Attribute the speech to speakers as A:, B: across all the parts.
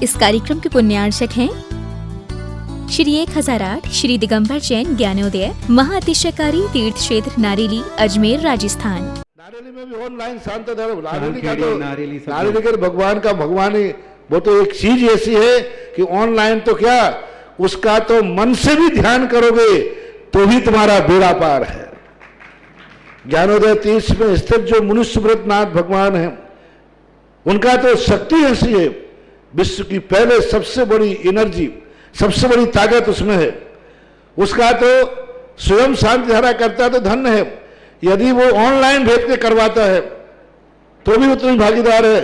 A: इस कार्यक्रम के पुण्यार्चक हैं श्री 1008 श्री दिगंबर जैन ज्ञानोदय महाअतिशयकारी तीर्थ क्षेत्र नारेली अजमेर राजस्थान।
B: नारेली में भी ऑनलाइन शांत धर्म नारेली का भगवान का भगवान ही वो तो एक चीज ऐसी है कि ऑनलाइन तो क्या उसका तो मन से भी ध्यान करोगे तो भी तुम्हारा बेड़ा पार है। ज्ञानोदय तीर्थ में स्थित जो मुनि सुब्रतनाथ भगवान है उनका तो शक्ति ऐसी है, विश्व की पहले सबसे बड़ी एनर्जी सबसे बड़ी ताकत उसमें है। उसका तो स्वयं शांति धारा करता तो धन्य है, यदि वो ऑनलाइन भेज के करवाता है तो भी उतनी भागीदार है,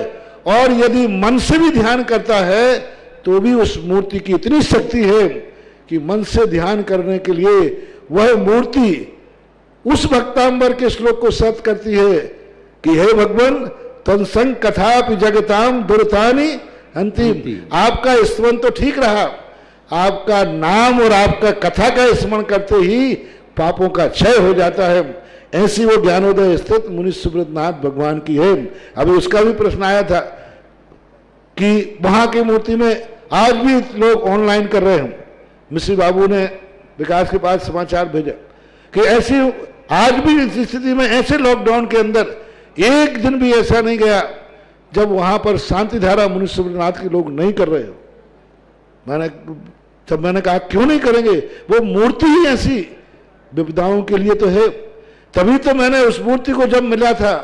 B: और यदि मन से भी ध्यान करता है तो भी उस मूर्ति की इतनी शक्ति है कि मन से ध्यान करने के लिए वह मूर्ति उस भक्तांबर के श्लोक को सत्य करती है कि हे भगवान तत्संग कथापि जगताम दुर्तानि अंतिम। आपका स्मरण तो ठीक रहा, आपका नाम और आपका कथा का स्मरण करते ही पापों का क्षय हो जाता है। ऐसी वो ज्ञानोदय स्थित मुनि सुब्रतनाथ भगवान की है। अभी उसका भी प्रश्न आया था कि वहां की मूर्ति में आज भी लोग ऑनलाइन कर रहे हैं। मिश्री बाबू ने विकास के पास समाचार भेजा कि ऐसी आज भी इस स्थिति में ऐसे लॉकडाउन के अंदर एक दिन भी ऐसा नहीं गया जब वहां पर शांति धारा मुनि सुब्रतनाथ के लोग नहीं कर रहे हो। मैंने कहा क्यों नहीं करेंगे, वो मूर्ति ही ऐसी विपदाओं के लिए तो है। तभी तो मैंने उस मूर्ति को जब मिला था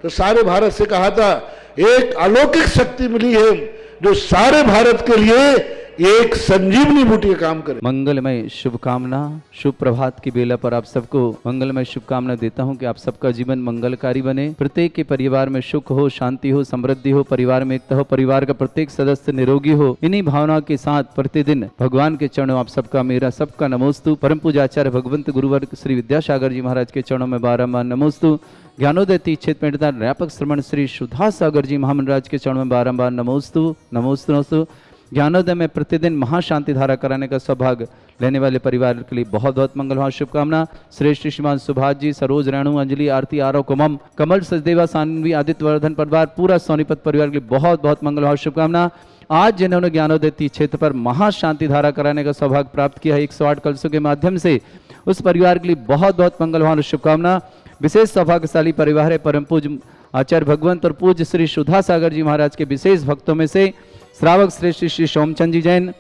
B: तो सारे भारत से कहा था एक अलौकिक शक्ति मिली है जो सारे भारत के लिए एक संजीवनी बूटी का काम करे।
C: मंगलमय शुभकामना, शुभ प्रभात की बेला पर आप सबको मंगलमय शुभकामना देता हूं कि आप सबका जीवन मंगलकारी बने, प्रत्येक के परिवार में सुख हो, शांति हो, समृद्धि हो, परिवार में एकता हो, परिवार का प्रत्येक सदस्य निरोगी हो। इन्हीं भावनाओं के साथ प्रतिदिन भगवान के चरणों आप सबका मेरा सबका नमोस्तु। परम पूजाचार्य भगवंत गुरुवर श्री विद्यासागर जी महाराज के चरणों में बारंबार नमोस्तु। ज्ञानोदय तीर्थ क्षेत्र में व्यापक श्रमण श्री सुधा सागर जी महामंडराज के चरणों में बारंबार नमोस्तु नमोस्तु नमोस्तु। ज्ञानोदय में प्रतिदिन महाशांति धारा कराने का सौभाग्य लेने वाले परिवार के लिए बहुत बहुत मंगलवार शुभकामना। श्रेष्ठ श्रीमान सुभाष जी, सरोज, रेणु, अंजलि, आरती, आरव, कुमम, कमल, सचदेवा, सानवी, आदित्य वर्धन परिवार, पूरा सोनीपत परिवार के लिए बहुत बहुत मंगलवार शुभकामना। आज जिन्होंने ज्ञानोदय तीर्थ क्षेत्र पर महाशांति धारा कराने का सौभाग्य प्राप्त किया है 108 कलशों के माध्यम से, उस परिवार के लिए बहुत बहुत मंगलवार शुभकामना। विशेष सौभाग्यशाली परिवार है परम पूज्य आचार्य भगवंत और पूज्य श्री सुधा सागर जी महाराज के विशेष भक्तों में से श्रावक श्रेष्ठ श्री सोमचंद जी जैन,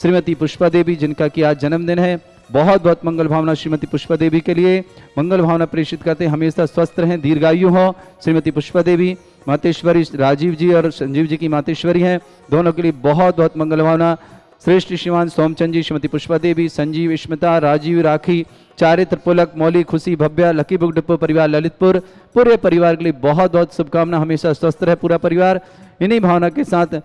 C: श्रीमती पुष्पा देवी जिनका कि आज जन्मदिन है। बहुत बहुत मंगल भावना श्रीमती पुष्पा देवी के लिए मंगल भावना प्रेषित करते हैं, हमेशा स्वस्थ रहें, दीर्घायु हो। श्रीमती पुष्पा देवी मातेश्वरी राजीव जी और संजीव जी की मातेश्वरी हैं, दोनों के लिए बहुत बहुत मंगल भावना। श्रेष्ठ श्रीमान सोमचंद जी, श्रीमती पुष्पा देवी, संजीव, स्मिता, राजीव, राखी, चारित्र, पुलक, मौली, खुशी, भव्या, लकी बुक डिपो परिवार ललितपुर, पूरे परिवार के लिए बहुत बहुत शुभकामना, हमेशा स्वस्थ रहे पूरा परिवार। इन्हीं भावना के साथ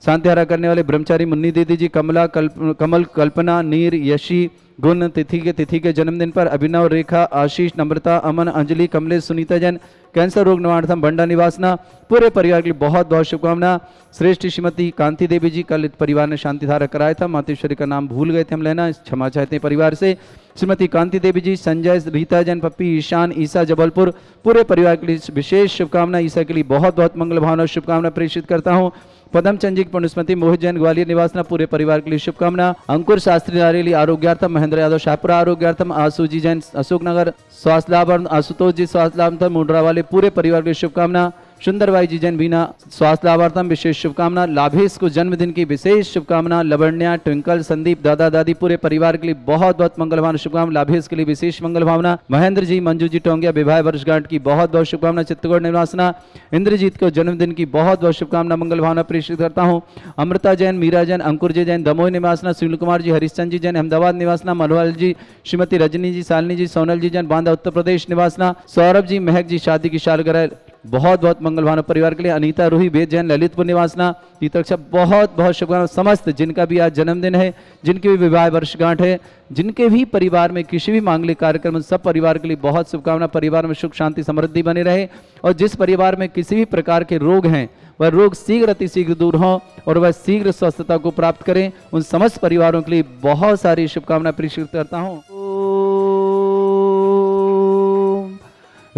C: शांतिहारा करने वाले ब्रह्मचारी मुन्नी दीदी जी, कमल, कल्पना, नीर, यशी, गुण तिथि के जन्मदिन पर अभिनव, रेखा, आशीष, नम्रता, अमन, अंजलि, कमलेश, सुनीता जैन, कैंसर रोग निवारणार्थम बंडा निवासना, पूरे परिवार के लिए बहुत बहुत शुभकामना। श्रेष्ठ श्रीमती कांति देवी जी, कल परिवार ने शांतिधारा कराया था, मातेश्वरी का नाम भूल गए थे हम लेना, क्षमा चाहते हैं परिवार से। श्रीमती कांति देवी जी, संजय, रीता जैन, पप्पी, ईशान, ईसा जबलपुर, पूरे परिवार के लिए विशेष शुभकामना। ईसा के लिए बहुत बहुत मंगल भावना शुभकामना प्रेषित करता हूँ। पदम चंद जी, पुण्यस्मृति, मोहित जैन, ग्वालियर निवासना, पूरे परिवार के लिए शुभकामना। अंकुर शास्त्री नारेली आरोग्यार्थम, महेंद्र यादव शाहपुरा आरोग्यार्थम, आशु जी जैन अशोकनगर स्वास्थ्य लाभ, आशुतोष जी स्वास्थ्य लाभ मुंडरा वाले, पूरे परिवार के लिए शुभकामना। सुंदरबाई जी जैन बीना स्वास्थ्य लाभार्थम विशेष शुभकामना। लाभेश को जन्मदिन की विशेष शुभकामना। लवण्या, ट्विंकल, संदीप, दादा दादी, पूरे परिवार के लिए बहुत बहुत मंगल भावना शुभकामना। लाभेश के लिए विशेष मंगल भावना। महेंद्र जी, मंजू जी टोंगिया विवाह वर्षगांठ की बहुत बहुत शुभकामना। चित्तौड़गढ़ निवासना इंद्रजीत को जन्मदिन की बहुत बहुत शुभकामना मंगल भावना प्रेषित करता हूँ। अमृता जैन, मीरा जैन, अंकुर जी जैन दमोह निवासना, सुनील कुमार जी, हरिश्चंद जी जैन अहमदाबाद निवासना, मनोहर जी, श्रीमती रजनी जी, शालिनी जी, सोनल जी जैन बांदा उत्तर प्रदेश निवासना, सौरभ जी, महक जी शादी की सालगिरह बहुत बहुत मंगल भावना परिवार के लिए। अनीता, रूही, वेद जैन ललितपुर निवासना, तीर्थक्षा बहुत बहुत शुभकामना। समस्त जिनका भी आज जन्मदिन है, जिनकी भी विवाह वर्षगांठ है, जिनके भी परिवार में किसी भी मांगलिक कार्यक्रम, सब परिवार के लिए बहुत शुभकामना। परिवार में सुख शांति समृद्धि बने रहे, और जिस परिवार में किसी भी प्रकार के रोग हैं वह रोग शीघ्र अतिशीघ्र दूर हों और वह शीघ्र स्वस्थता को प्राप्त करें। उन समस्त परिवारों के लिए बहुत सारी शुभकामना प्रेषित करता हूँ।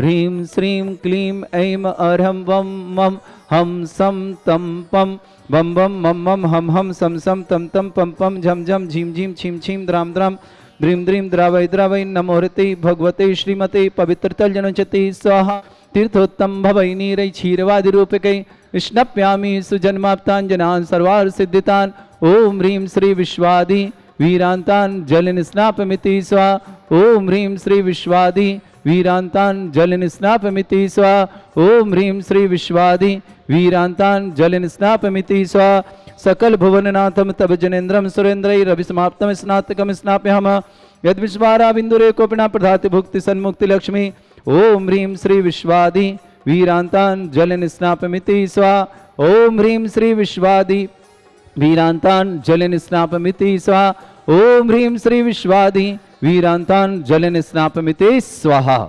C: ह्रीं श्रीं क्लीं ऐं अर्हं वं मं हम सम तम पम बम बम मम मम हम सम सम तम तम पम पम झम झम झीम झीम छीम छीम द्राम द्राम द्रीम द्रीम द्रावय द्रावय नमोहते भगवते श्रीमते पवित्रतल जनचते स्वाहा तीर्थोत्तम भवै नीरै क्षीरवादि रूपकै स्नप्यामि सुजन्माप्ताञ्जनान् सर्वार्थ सिद्धितान् ओम ह्रीं श्री विश्वादि वीरांतान् जलन स्नापमिति स्वा ओम ह्रीं श्री विश्वादि वीरांतान् जलन स्नापमिति स्वा ओम ह्रीं श्री विश्वादि वीरांतान् जलन स्नापमिति स्वा सकल भुवननाथम तब जनेन्द्रम सुरेन्द्रैरभिसमाप्तम स्नातकम स्नाप्यहम यद विश्वारा बिंदुरे कोपिना प्रधाति भुक्ति सन्मुक्ति लक्ष्मी ओम ह्रीं श्री विश्वादि वीरांतान् जलन स्नापमिति स्वा ओम ह्रीं श्री विश्वादि वीरांतान् जलन स्नापमिति स्वा ओम ह्रीं श्री विश्वादि वीरांतान् जलन स्नापमिति स्वाहा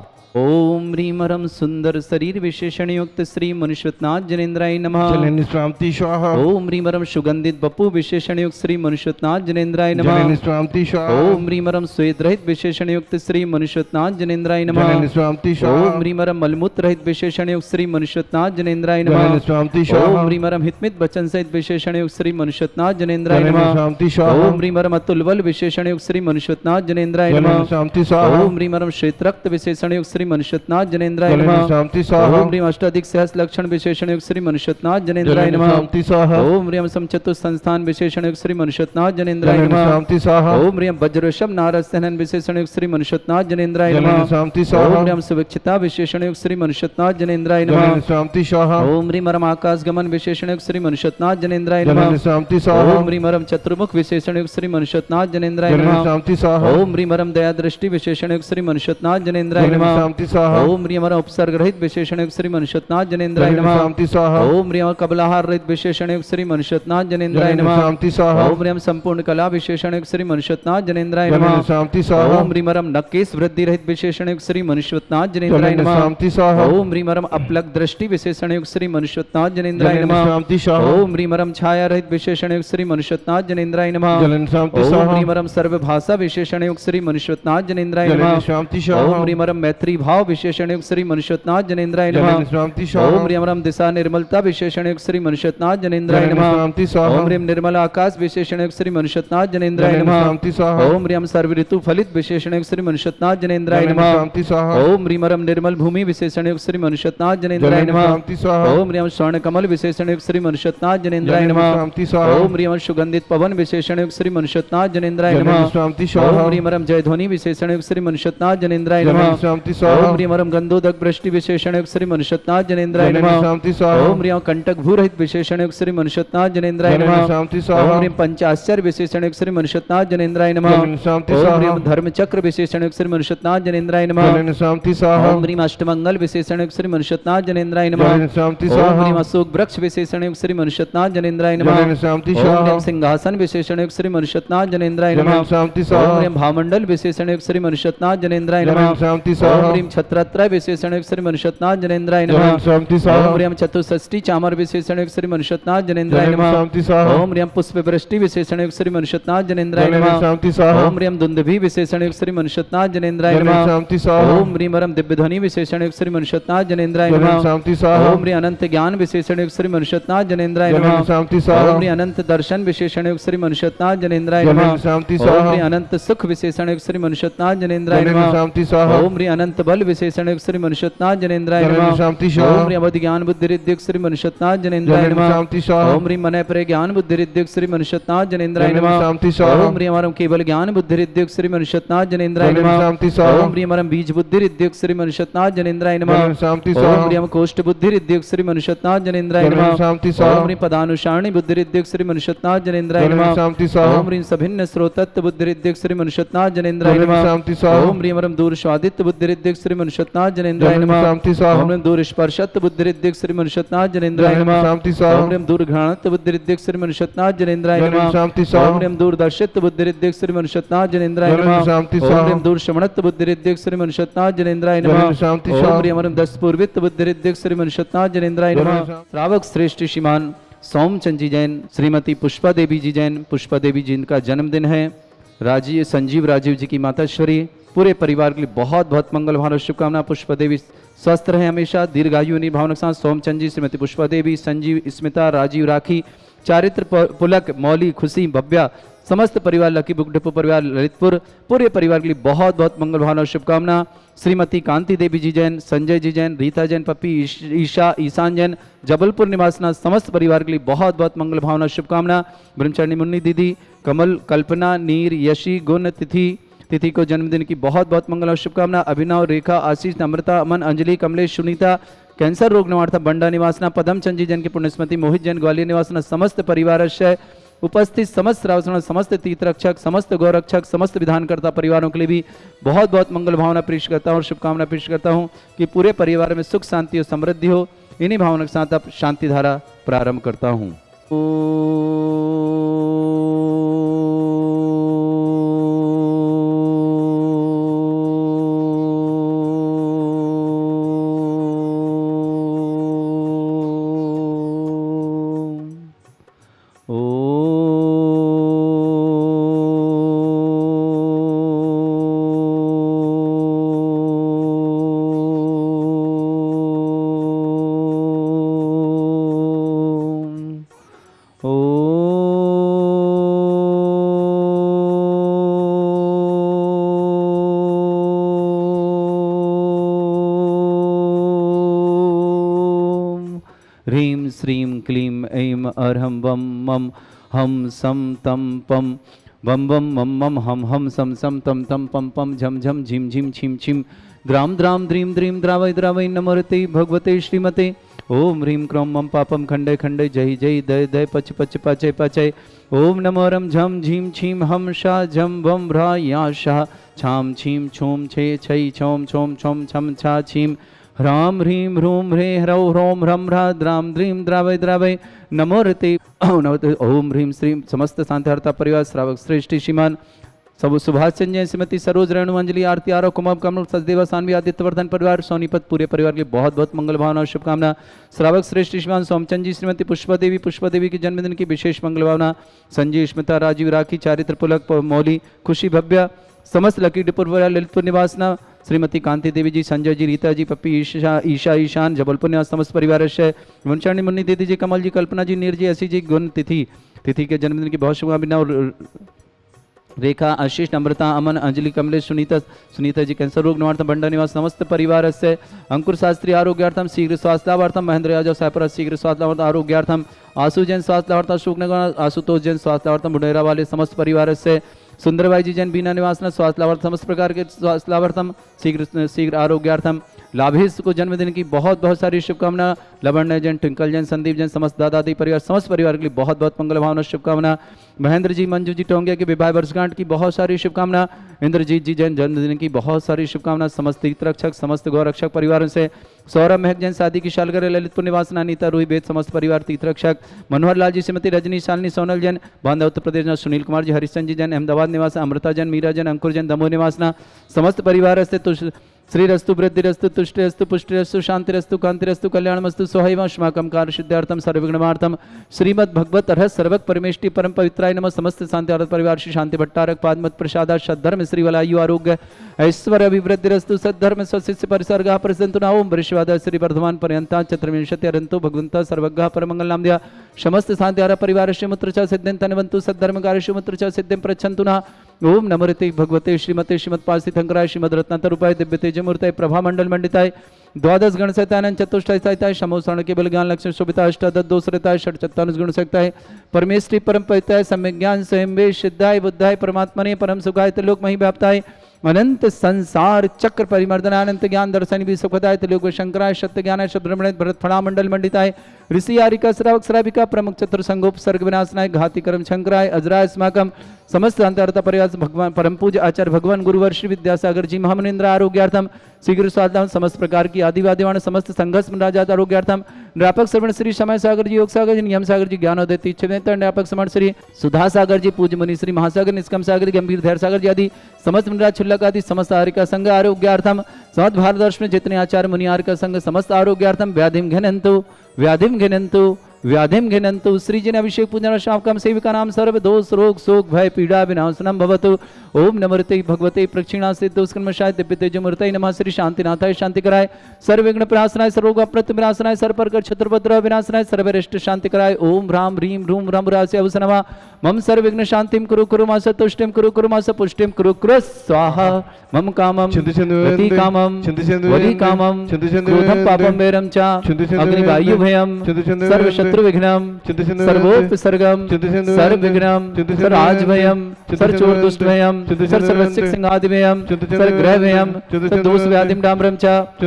C: ओम ह्रीमरम सुंदर शरीर विशेषण युक्त श्री मनुष्यनाथ जनेन्द्राय नमः
D: जलन श्रांति स्वाहा
C: ओम ह्रीमरम सुगंधित बपु विशेषण युक्त श्री मनुष्यनाथ जनेन्द्राय नमः
D: जलन श्रांति स्वाहा
C: ओम ह्रीमरम श्वेत रहित विशेषण युक्त श्री मनुष्यनाथ जनेन्द्राय नमः
D: जलन श्रांति स्वाहा
C: ओम ह्रीमरम मलमूत्र रहित विशेषण युक्त श्री मनुष्यनाथ जनेन्द्राय
D: जलन
C: नमः
D: श्रांति स्वाहा
C: ओम ह्रीमरम हितमित वचन सहित विशेषण युक्त श्री मनुष्यनाथ जनेन्द्राय
D: जलन
C: नमः
D: श्रांति स्वाहा
C: ओम ह्रीमरम अतुलबल विशेषण युक्त श्री मनुष्यनाथ जनेन्द्राय
D: जलन
C: नमः
D: श्रांति स्वाहा
C: ओम ह्रीमरम श्वेत रक्त विशेषण युक्त श्री मनुष्यनाथ जनेन्द्राय
D: जलन
C: नमः
D: श्रांति स्वाहा
C: ओम ह्रीम अष्टाधिक सहस्र लक्षण विशेषण युक्त श्री मनुष्यनाथ जनेन्द्राय
D: जलन
C: नमः
D: श्रांति स्वाहा
C: ओम ह्रीम समचतुर संस्थान विशेषण युक्त श्री मनुष्यनाथ जनेन्द्राय
D: जलन
C: नमः
D: श्रांति स्वाहा
C: ओम ह्रीम वज्रवृषभ नारद विशेषण युक्त श्री मनुष्यनाथ जनेन्द्राय
D: जलन
C: नमः
D: श्रांति
C: ओम
D: स्वाहा
C: ह्रीम सुविक्षिता विशेषण युक्त श्री मनुष्यनाथ जनेन्द्राय नमः
D: जलन श्रांति स्वाहा
C: ओम ह्रीम आकाश गमन विशेषण युक्त श्री मनुष्यनाथ जनेन्द्राय
D: जलन
C: नमः
D: श्रांति स्वाहा
C: ओम ह्रीम चतुर्मुख विशेषण युक्त श्री मनुष्यनाथ जनेन्द्राय
D: जलन
C: नमः
D: श्रांति स्वाहा
C: ओम ह्रीम दया दृष्टि विशेषण युक्त श्री मनुष्यनाथ जनेन्द्राय
D: जलन
C: नमः
D: श्रांति स्वाहा
C: ओम ह्रीम उपसर्ग रहित विशेषण युक्त श्री मनुष्यनाथ जनेन्द्राय
D: जलन
C: नमः
D: श्रांति स्वाहा
C: ओम ह्रीम कबलाहार रहित विशेषण युक्त श्री मनुष्यनाथ जनेन्द्राय
D: जलन
C: नमः
D: श्रांति स्वाहा
C: ओम ह्रीम संपूर्ण कला विशेषण युक्त श्री मनुष्यनाथ जनेन्द्राय
D: जलन
C: नमः
D: श्रांति स्वाहा
C: ओम ह्रीम नकेश वृद्धि रहित विशेषण युक्त श्री मनुष्यनाथ जनेन्द्राय
D: जलन
C: नमः
D: श्रांति स्वाहा
C: ओम ह्रीम अपलक दृष्टि विशेषण युक्त श्री मनुष्यनाथ जनेन्द्राय
D: जलन
C: नमः
D: श्रांति स्वाहा
C: ओम ह्रीम छाया रहित विशेषण युक्त श्री मनुष्यनाथ जनेन्द्राय नमः
D: जलन श्रांति
C: ओम
D: स्वाहा
C: ह्रीम सर्व भाषा विशेषण युक्त श्री मनुष्यनाथ जनेन्द्राय
D: जलन
C: नमः
D: श्रांति
C: ओम
D: स्वाहा
C: ह्रीम मैत्री भाव विशेषण युक्त श्री मनुष्यनाथ जनेन्द्राय नमः
D: जलन श्रांति
C: ओम
D: स्वाहा
C: ह्रीम दिशा निर्मलता विशेषण युक्त श्री मनुष्यनाथ जनेन्द्राय
D: जलन
C: नमः
D: श्रांति स्वाहा
C: ओम ह्रीम निर्मल आकाश विशेषण युक्त श्री मनुष्यनाथ जनेन्द्राय
D: जलन
C: नमः
D: श्रांति स्वाहा
C: ओम ह्रीम सर्व ऋतु फलित विशेषण युक्त श्री मनुष्यनाथ जनेन्द्राय
D: जलन
C: नमः
D: श्रांति स्वाहा
C: ओम ह्रीम निर्मल भूमि विशेषण युक्त श्री मनुष्यनाथ जनेन्द्राय
D: जलन
C: नमः
D: श्रांति स्वाहा
C: ओम ह्रीम स्वर्ण कमल विशेषण युक्त श्री मनुष्यनाथ जनेन्द्राय
D: जलन
C: नमः
D: श्रांति स्वाहा
C: ओम ह्रीम सुगंधित पवन विशेषण युक्त श्री मनुष्यनाथ जनेन्द्राय
D: जलन
C: नमः
D: श्रांति
C: ओम
D: स्वाहा
C: ह्रीम जयध्वनि विशेषण युक्त श्री मनुष्यनाथ जनेन्द्राय
D: जलन
C: नमः
D: श्रांति स्वाहा
C: ओम ह्रीम गंधोदक वृष्टि विशेषण युक्त श्री मनुष्यनाथ जनेन्द्राय
D: जलन
C: नमः
D: श्रांति स्वाहा
C: ओम ह्रीम कंटक भूरहित विशेषण युक्त श्री मनुष्यनाथ जनेन्द्राय
D: जलन
C: नमः
D: श्रांति
C: ओम
D: स्वाहा
C: ह्रीम पंचाश्चर्य विशेषण युक्त श्री मनुष्यनाथ जनेन्द्राय नमः
D: जलन श्रांति
C: ओम
D: स्वाहा
C: ह्रीम धर्म चक्र विशेषण युक्त श्री मनुष्यनाथ जनेन्द्राय नमः
D: जलन श्रांति स्वाहा
C: ओम ह्रीम अष्टमंगल विशेषण युक्त श्री मनुष्यनाथ जनेन्द्राय नमः
D: जलन श्रांति
C: ओम
D: स्वाहा
C: ह्रीम अशोक वृक्ष विशेषण युक्त श्री मनुष्यनाथ जनेन्द्राय नमः
D: जलन श्रांति
C: ओम
D: स्वाहा
C: ह्रीम सिंहासन विशेषण युक्त श्री मनुष्यनाथ जनेन्द्राय नमः
D: जलन श्रांति
C: ओम
D: स्वाहा
C: ह्रीम भामंडल विशेषण युक्त श्री मनुष्यनाथ जनेन्द्राय
D: जलन
C: नमः
D: श्रांति
C: ओम
D: स्वाहा
C: ह्रीम छत्रत्रय विशेषण युक्त श्री मनुष्यनाथ जनेन्द्राय
D: जलन
C: नमः
D: श्रांति
C: ओम
D: स्वाहा
C: ह्रीम चतुष्षष्टि चामर विशेषण युक्त श्री मनुष्यनाथ जनेन्द्राय
D: जलन
C: नमः
D: श्रांति स्वाहा
C: ओम ह्रीम पुष्प वृष्टि विशेषण युक्त श्री मनुष्यनाथ जनेन्द्राय
D: जलन
C: नमः
D: श्रांति स्वाहा
C: ओम ह्रीम दुंदुभि विशेषण युक्त श्री मनुष्यनाथ जनेन्द्राय
D: जलन
C: नमः
D: श्रांति स्वाहा
C: ओम ह्रीम दिव्य ध्वनि विशेषण युक्त श्री मनुष्यनाथ जनेन्द्राय
D: जलन
C: नमः
D: श्रांति स्वाहा
C: ओम ह्रीम अनंत ज्ञान विशेषण युक्त श्री मनुष्यनाथ जनेन्द्राय
D: जलन
C: नमः
D: श्रांति स्वाहा
C: ओम ह्रीम अनंत दर्शन विशेषण युक्त श्री मनुष्यनाथ जनेन्द्राय
D: जलन
C: नमः
D: श्रांति
C: ओम
D: स्वाहा
C: ह्रीम अनंत सुख विशेषण युक्त श्री मनुष्यनाथ जनेन्द्राय
D: जलन
C: नमः
D: श्रांति स्वाहा
C: ओम ह्रीम अनंत बल विशेषण युक्त श्री मनुष्यनाथ जनेन्द्राय
D: जलन
C: नमः
D: श्रांति
C: ओम
D: स्वाहा
C: ह्रीम अवधि ज्ञान बुद्धि रिद्धिक श्री मनुष्यनाथ जनेन्द्राय
D: जलन
C: नमः
D: श्रांति स्वाहा
C: ओम ह्रीम मनय परे ज्ञान बुद्धि रिद्धिक श्री मनुष्यनाथ जनेन्द्राय
D: जलन
C: नमः
D: श्रांति स्वाहा
C: ओम ह्रीम केवल ज्ञान बुद्धि रिद्धिक श्री मनुष्यनाथ जनेन्द्राय
D: जलन
C: नमः
D: श्रांति स्वाहा
C: ओम ह्रीम बीज बुद्धि रिद्धिक श्री मनुष्यनाथ जनेन्द्राय नमः
D: जलन श्रांति
C: ओम
D: स्वाहा
C: ह्रीम कोष्ठ बुद्धि रिद्धिक श्री मनुष्यनाथ जनेन्द्राय
D: जलन
C: नमः
D: श्रांति स्वाहा
C: ओम ह्रीम पदानुसारणी बुद्धि रिद्धिक श्री मनुष्यनाथ जनेन्द्राय
D: जलन
C: नमः
D: श्रांति स्वाहा
C: ओम ह्रीम सभिन्न स्रोतत्व बुद्धि रिद्धिक श्री मनुष्यनाथ जनेन्द्राय
D: जलन
C: नमः
D: श्रांति स्वाहा
C: ओम ह्रीम दूर स्वादित्व बुद्धि रिद्धिक श्री मनुष्यनाथ जनेन्द्राय
D: जलन
C: नमः
D: श्रांति स्वाहा
C: ओम ह्रीम दूर स्पर्शत्व बुद्धि रिद्धिक श्री मनुष्यनाथ जनेन्द्राय
D: जलन
C: नमः
D: श्रांति स्वाहा
C: ओम ह्रीम दूर घ्राणत्व बुद्धि रिद्धिक श्री मनुष्यनाथ जनेन्द्राय
D: जलन
C: नमः
D: श्रांति स्वाहा
C: ओम ह्रीम दूर दर्शित्व बुद्धि रिद्धिक श्री मनुष्यनाथ जनेन्द्राय
D: जलन
C: नमः
D: श्रांति
C: ओम
D: स्वाहा
C: ह्रीम दूर श्रवणत्व बुद्धि रिद्धिक श्री मनुष्यनाथ जनेन्द्राय
D: जलन
C: नमः
D: श्रांति
C: ओम
D: स्वाहा
C: ह्रीम दस पूर्वित्व बुद्धि रिद्धिक श्री मनुष्यनाथ जनेन्द्राय
D: जलन
C: नमः
D: श्रांति-
C: श्रावक श्रेष्ठ श्रीमान सोमचंद जी जैन, श्रीमती पुष्पा देवी जी जैन। पुष्पा देवी जी इनका जन्मदिन है। राजीव संजीव राजीव जी की माताश्री पूरे परिवार के लिए बहुत बहुत मंगल भावना शुभकामना। पुष्पा देवी स्वस्थ रहे हमेशा, दीर्घायु भावना के साथ। सोमचंद जी, श्रीमती पुष्पा देवी, संजीव, स्मिता, राजीव, राखी, चारित्र पुलक, मौली, खुशी, भव्या, समस्त परिवार, लकी बुक डिपो परिवार ललितपुर, पूरे परिवार के लिए बहुत बहुत मंगल भावना और शुभकामना। श्रीमती कांति देवी जी जैन, संजय जी जैन, रीता जैन, पप्पी, ईशा, ईशान जैन, जबलपुर निवासना, समस्त परिवार के लिए बहुत बहुत मंगल भावना शुभकामना। ब्रह्मचारिणी मुन्नी दीदी, कमल, कल्पना, नीर, यशी, गुण, तिथि को जन्मदिन की बहुत बहुत मंगल और शुभकामना। अभिनव, रेखा, आशीष, नम्रता, अमन, अंजलि, कमलेश, सुनीता, कैंसर रोग निवारता बंडा निवासना, पदम चंद जी जैन की पुण्यस्मृति, मोहित जैन ग्वालियर निवासना, समस्त परिवार उपस्थित समस्त श्रावण, समस्त तीर्थरक्षक, समस्त गौरक्षक, समस्त विधानकर्ता परिवारों के लिए भी बहुत बहुत मंगल भावना पेश करता हूँ और शुभकामना पेश करता हूँ कि पूरे परिवार में सुख शांति और समृद्धि हो। इन्हीं भावना के साथ अब शांति धारा प्रारंभ करता हूँ। ह्रीं श्रीं क्लीं ऐं अर्हं वं मं हम सम तम पम वम वम मम मम हम सम सम तम तम पम पम झम झम झिम झिम छिम छिम द्राम द्राम द्रीम द्रीम द्रावय द्रावय नमोरते भगवते श्रीमते। ओम ह्रीं क्रों मम पापम खंडे खंडे जय जय दय दय पच पच पचय पचय। ओम नमो रम झम झीम छीम हम शा झम वम भ्रा या शाह छाम छीम छूम छे छई छोम छोम छोम छम छा छीम ह्राम ह्रीं ह्रूम ह्रे ह्रौ ह्रौम ह्रम ह्रा द्राम द्रीम द्रावय द्रावय नमोरते। ओम ह्रीं श्रीं समस्त शांतिहर्ता परिवार श्रावक श्रेष्ठी श्रीमान सब सुभाष चंद्र जैन, श्रीमती सरोज, रेणु, अंजलि, आरती, आरो, कुमार, कमल, सचदेवा, सानवी, आदित्यवर्धन परिवार, सोनीपत, पूरे परिवार के बहुत बहुत मंगल भावना और शुभकामना। श्रावक श्रेष्ठ श्रीमान सोमचंद जी, श्रीमती पुष्पा देवी के जन्मदिन की विशेष मंगल भावना। संजीव, स्मिता, राजीव, राखी, चारित्र पुलक, मौली, खुशी, भव्या, समस्त लकी डिपुर ललितपुर निवासना, श्रीमती कांति देवी जी, संजय जी, रीता जी, पप्पी, ईशा, ईशान, जबलपुर निवास, समस्त परिवार वंशाणी मुन्नी दीदी जी, कमल जी, कल्पना जी, नीर जी, ऐसी जी, गुण, तिथि के जन्मदिन की बहुत शुभकामना। रेखा, आशीष, नम्रता, अमन, अंजलि, कमलेश, सुनीता जी, कैंसर रोग निवारता बंडा निवास, समस्त परिवार से अंकुर शास्त्री आरोग्यार्थम शीघ्र स्वास्थ्य लाभार्थम, महेंद्र यादव सायपुर शीघ्र स्वास्थ्य लाभार्थम आरोग्यार्थम, आशु जैन स्वास्थ्य लाभार्थम अशोकनगर, आशुतोष जैन स्वास्थ्य लाभार्थम बुढ़ेरा वाले समस्त परिवार से, सुंदरबाई जी जैन बीना निवासना स्वास्थ्य लाभार्थम, समस्त प्रकार के स्वास्थ्य लाभार्थम शीघ्र आरोग्यार्थम। लाभेश को जन्मदिन की बहुत सारी शुभकामना। लवण्य जैन, ट्विंकल जैन, संदीप जैन, समस्त दादादी परिवार, समस्त परिवार के लिए बहुत बहुत मंगल भावना शुभकामना। महेंद्र जी, मंजू जी टोंगिया के विवाह वर्षगांठ की बहुत सारी शुभकामना। इंद्रजीत जी जैन जन्मदिन की बहुत सारी शुभकामना। समस्त तीर्थरक्षक, समस्त गौरक्षक परिवारों से सौरभ महक जैन शादी की सालगिरह ललितपुर निवास, अनीता रूही बेद, समस्त परिवार तीर्थरक्षक। मनोहर लाल जी, श्रीमती रजनी, शालिनी, सोनल जैन बांदा उत्तर प्रदेश, सुनील कुमार जी, हरिश्चंद जी जैन अहमदाबाद निवास, अमृता जैन, मीरा जैन, अंकुर जैन दमोह निवासना, समस्त परिवार से श्रीरस्तु वृद्धिरस्तु तुष्टिरस्तु पुष्टिरस्तु शांतिरस्तु कांतिरस्तु कल्याणमस्तु स्वहैवास्माकं कार्य सिद्धार्थम सर्वविघ्नमार्थम। श्रीमद् भगवत अर्हत सर्वक परमेष्टि परम पवित्राय नमः। समस्त शांति अर्थ परिवार श्री शांति भट्टारक पादमत प्रसादा सद्धर्म श्री वलायु आरोग्य ऐश्वर्य अभिवृद्धिरस्तु सद्धर्म स्वशिष्य परिसर्गा प्रसन्तु ना। ओम वृषवाद श्री वर्धमान पर्यंता चतुर्विंशति अरंतो भगवंता सर्वज्ञ परमंगल नाम दिया। समस्त शांति अर्थ परिवार श्रीमुत्र च सिद्धिं तनवन्तु सद्धर्म कार्य श्रीमुत्र च सिद्धिं प्रच्छन्तु ना। ओम नमोते भगवते श्रीमते श्रीमत्पार्थितंकराय श्रीमद्रत्नातरूपाय दिव्य तेजमूर्ताय प्रभा मंडल मंडिताय द्वादश गण सहिताय चतुष्टाय सहिताय समोसरण के बल ज्ञान लक्ष्मी शोभिता अष्टादश दोषरताय षट चत्वारिश गुण सहिताय परमेश्वरी परम पवित्राय सम्यक ज्ञान स्वयं वे सिद्धाय बुद्धाय परमात्मने परम सुखाय त्रिलोक मही व्याप्ताय अनंत संसार चक्र परिमर्दन अनंत ज्ञान दर्शन भी सुखदाय त्रिलोक शंकराय सत्य ज्ञान ब्रह्मणे भरत फणा मंडल मंडिताय ऋषि आरिका श्रावक श्राविका प्रमुख चतुर संगोप सर्ग विनाशनाय घाति कर्म शंकराय अजराय स्माकम। समस्त अंतरता परिवार भगवान परम पूज्य आचार्य भगवान गुरुवर श्री विद्यासागर जी महामनिंद्र आरोग्यार्थम शीघ्र स्वास्थ्य समस्त प्रकार की आदिवादिवाण समस्त संघर्ष राजा आरोग्यार्थम। निरापक श्रवण श्री समय सागर जी, योग सागर जी, नियम सागर जी, ज्ञानोदय तीक्षवेतर निरापक श्रवण श्री सुधा सागर जी, पूज्य मुनि श्री महासागर निष्कम सागर जी, गंभीर धैर्य सागर जी आदि समस्त मुनिराज छुल्लक आदि समस्त आरिका संघ आरोग्यार्थम। समस्त भारतवर्ष में जितने आचार्य मुनि आरिका संघ समस्त आरोग्यार्थम। व्याधिम घनंतु व्याधिम घिनंतु श्रीजन अभिषेक पूजन शावकम सेविका नाम सर्व दोष रोग शोक भय पीड़ा विनाशनम भवतु। ओम नमस्ते भगवते प्रक्षिणा सिद्ध उत्कर्मशाय दिव्य तेजमूर्तये नमः। श्री शांतिनाथाय शांति कराय सर्व विघ्न प्रणाशनाय सर्वरोग अप्रतिविनाशनाय सर्वप्रकर शत्रुपद्रव विनाशनाय सर्वरिष्ट शांति कराय। ओम ह्राम ह्रीम ह्रूम रम रास्य अवसनमा मम सर्व विघ्न शांतिम कुरु कुरु मास तुष्टिम कुरु कुरु मास पुष्टिम कुरु कुरु स्वाहा। मम कामम रति कामम वली कामम क्रोधम पापम वैरम च अग्निवायु भयम सर्व शत्रु विघ्नम सर्वोपसर्गम सर्व विघ्नम सर्वराज भयम सर्व चोर दुष्ट भयम सर्व सर्वसिक सिंहादि भयम सर्व ग्रह भयम सर्व दोष व्याधिम डाम्रम च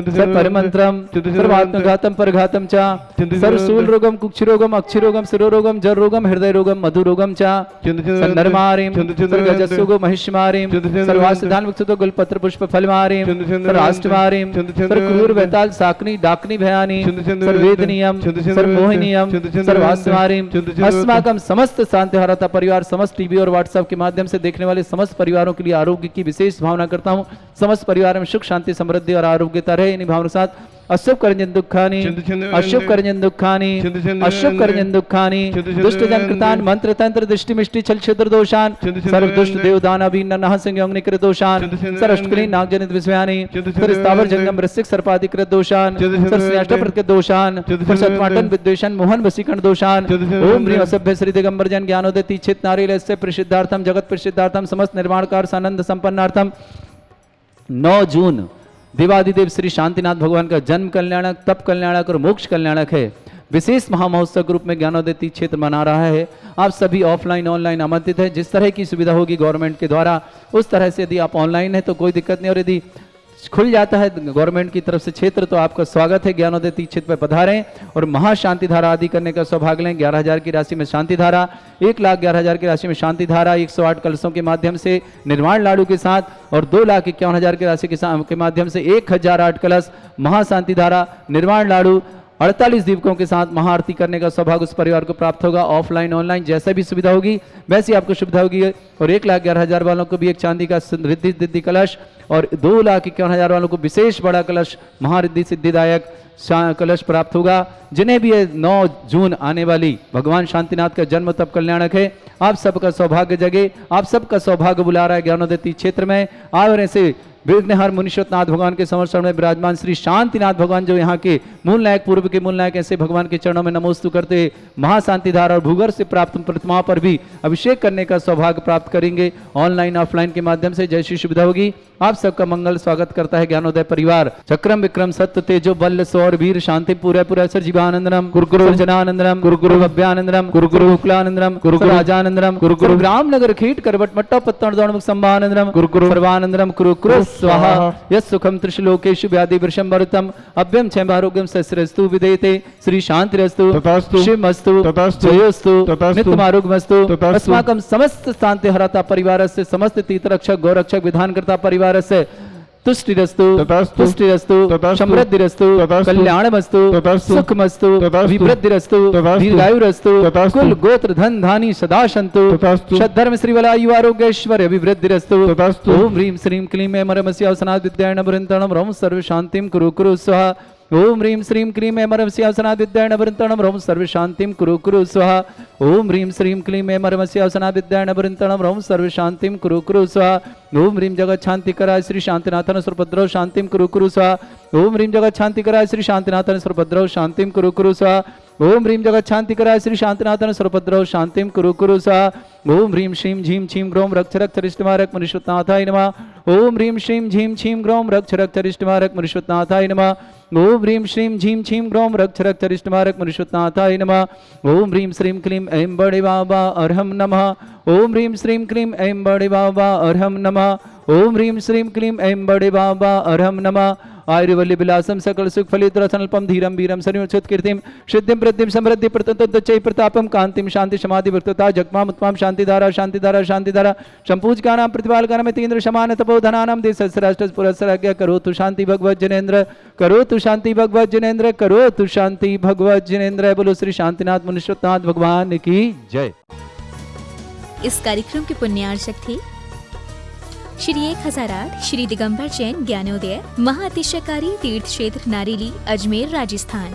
C: सर्व परमंत्रम सर्व आत्मघातम परघातम च सर्व शूल रोगम कुक्षि रोगम अक्षि रोगम शिरो रोगम जर रोगम हृदय रोगम मधु रोगम च नरमारिम सर्व गजस्सुगो महिष्मारिम सर्वासिधान विक्षुतो गुलपत्र पुष्प फलमारिम सर्वाष्टमारिम सर्व क्रूर वैताल साकनी डाकनी भयानी सर्वेदनियम सर्व मोहिनियम सर्वास्मारिम अस्माकम समस्त शांति हरता परिवार समस्त टीवी और व्हाट्सएप के माध्यम से देखने वाले समस्त परिवारों के लिए आरोग्य की विशेष भावना करता हूँ। समस्त परिवार में सुख शांति समृद्धि और आरोग्यता रहे। इन्हीं भावना के साथ अशुभ करजन दुखानी अशुभ करजन दुखानी अशुभ करजन दुखानी दुष्ट जन कृतान मंत्र तंत्र दृष्टि मिष्टि छल क्षेत्र दोषान सर्व दुष्ट देव दानव नरनाह सिंह अग्नि कृत दोषान सर्व अष्टकलीन नाग जनित विषयानी सर्व स्थावर जंगम वृश्चिक सर्पादि कृत दोषान सर्व श्रेष्ठ प्रकृत दोषान सर्व सत्पाटन विद्वेषण मोहन वशीकरण दोषान। ओम ह्रीं असभ्य श्री दिगंबर जन ज्ञानोदय तीक्षित नारीलस्य प्रसिद्धार्थम जगत प्रसिद्धार्थम समस्त निर्माण कार्य आनंद संपन्नार्थम 9 जून देवादिदेव श्री शांतिनाथ भगवान का जन्म कल्याणक तप कल्याणक और मोक्ष कल्याणक है। विशेष महामहोत्सव के रूप में ज्ञानोदय तीर्थ क्षेत्र मना रहा है। आप सभी ऑफलाइन ऑनलाइन आमंत्रित है। जिस तरह की सुविधा होगी गवर्नमेंट के द्वारा उस तरह से यदि आप ऑनलाइन है तो कोई दिक्कत नहीं, और यदि खुल जाता है गवर्नमेंट की तरफ से क्षेत्र तो आपका स्वागत है। ज्ञानोदय तीर्थ क्षेत्र पर पधारें और महाशांति धारा आदि करने का सौभाग्य लें। 11,000 की राशि में शांति धारा, 1,11,000 की राशि में शांति धारा, 108 कलशों के माध्यम से निर्माण लाडू के साथ और 2,51,000 की राशि के माध्यम से 1,008 कलश महाशांति धारा निर्माण लाडू 48 दीपकों के साथ महाआरती करने का सौभाग्य उस परिवार को प्राप्त होगा। ऑफलाइन ऑनलाइन जैसा भी सुविधा होगी वैसी आपको सुविधा होगी। और 1,11,000 वालों को भी एक चांदी का रिद्धि सिद्धि कलश और 2,51,000 वालों को विशेष बड़ा कलश महारिद्धि सिद्धिदायक कलश प्राप्त होगा। जिन्हें भी 9 जून आने वाली भगवान शांतिनाथ का जन्म तप कल्याणक है, आप सबका सौभाग्य जगे, आप सबका सौभाग्य बुला रहा है ज्ञानोदय तीर्थ क्षेत्र में। और ऐसे विघ्नहर मुनीश्वरनाथ भगवान के समर्षण में विराजमान श्री शांतिनाथ भगवान जो यहाँ के मूल नायक पूर्व के मूल नायक ऐसे भगवान के चरणों में नमोस्तु करते महाशांति धारा और भूगर्भ से प्राप्त प्रतिमा पर भी अभिषेक करने का सौभाग्य प्राप्त करेंगे। ऑनलाइन ऑफलाइन के माध्यम से जैसी सुविधा होगी आप सबका मंगल स्वागत करता है ज्ञानोदय परिवार। चक्रम विक्रम सत्य तेजो बल्ल सौर वीर शांति पूरे पूरे जीवानंदनम गुरुकुरु जनानंदनम गुरुकुरु अभ्यानंदनम गुरुकुरु हुक्लानंदनम गुरुकुरु राजानंदनम गुरुकुरु रामनगर खीट करवट मट्टा पत्तन दौड़ संभानंदनम गुरुकुरु सर्वानंदनम गुरुकुरु स्वाहा। यस् सुखम त्रिशलोकेषु व्याधि वृषम वरुतम अभ्यम क्षम आरोग्यम सस्रस्तु विदेते श्री शांतिरस्तु शिवमस्तु जयोस्तु नित्यम आरोग्यमस्तु। अस्माकं समस्त शांति हरता परिवारस्य समस्त तीर्थरक्षक गौरक्षक विधानकर्ता परिवारस्य तुष्टिरस्तु पुष्टिरस्तु समृद्धिरस्तु कल्याणमस्तु सुखमस्तु विवृद्धिरस्तु दीर्घायुरस्तु कुल गोत्र धन धानी सदा सन्तु सद्धर्म श्रीवलायु आरोग्यैश्वर्य विवृद्धिरस्तु। ओम ह्रीं श्रीं क्लीं ऐमरमस्य अवसनात् विद्यायण वृन्तणं रं सर्व शांतिं कुरु कुरु स्वाहा। ओम ह्रीं श्रीं क्लीं ऐमरमस्य अवसनात् विद्यायण वृन्तणं रं सर्व शांतिं कुरु कुरु स्वाहा। ओम ह्रीं श्रीं क्लीं ऐमरमस्य अवसनात् विद्यायण वृन्तणं रं सर्व शांतिं कुरु कुरु स्वाहा। ओम ह्रीं जगत शांतिकराय श्री शांतिनाथन सुरभद्रौ शांतिं कुरु कुरु स्वाहा। ओम ह्रीं जगत शांतिकराय श्री शांतिनाथन सुरभद्रौ शांतिं कुरु कुरु स्वाहा। ओम ह्रीं जगत शांतिकराय श्री शांतिनाथन सुरभद्रौ शांतिं कुरु कुरु स्वाहा। ओम ह्रीं श्रीं झीं छीं ग्रौं रक्ष रक्ष रिष्टमारक मुनीश्वरनाथाय नमः। ओम ह्रीं श्रीं झीं छीं ग्रौं रक्ष रक्ष रिष्टमारक मुनीश्वरनाथाय नमः। ओम ह्रीं श्रीं झीं छीं ग्रौं रक्ष रक्ष रिष्टमारक मुनीश्वरनाथाय नमः। ओम ह्रीं श्रीं क्लीं ऐं बड़े बाबा अर्हं नमः। ओम ह्रीं श्रीं क्लीं ऐं बड़े बाबा अर्हं नमः। ओम ह्रीं श्रीं क्लीं ऐं बड़े बाबा अर्हं नमः। आयुर्वल्ली विलासम सकल सुख फलित रसनल्पम धीरम वीरम सनिवच्छुत कीर्तिम सिद्धिम प्रद्धिम समृद्धि प्रततच्चै प्रतापम कांतिम शांति समाधि वक्तता जगमाम उत्तम शांतिधारा शांतिधारा शांतिधारा संपूजकानां प्रतिपालकानां तीन्द्र समान तपोधनानां देशस्राष्ट्र पुरस्सराज्ञा करोतु शांति भगवत जनेन्द्र करोतु शांति भगवत जनेन्द्र करोतु शांति भगवत जनेन्द्र। बोलो श्री शांतिनाथ मुनीश्वरनाथ भगवान की जय।
A: इस कार्यक्रम के पुण्यार्चक थे श्री 1008 श्री दिगंबर जैन ज्ञानोदय महाअतिशयकारी तीर्थ क्षेत्र नारेली अजमेर राजस्थान।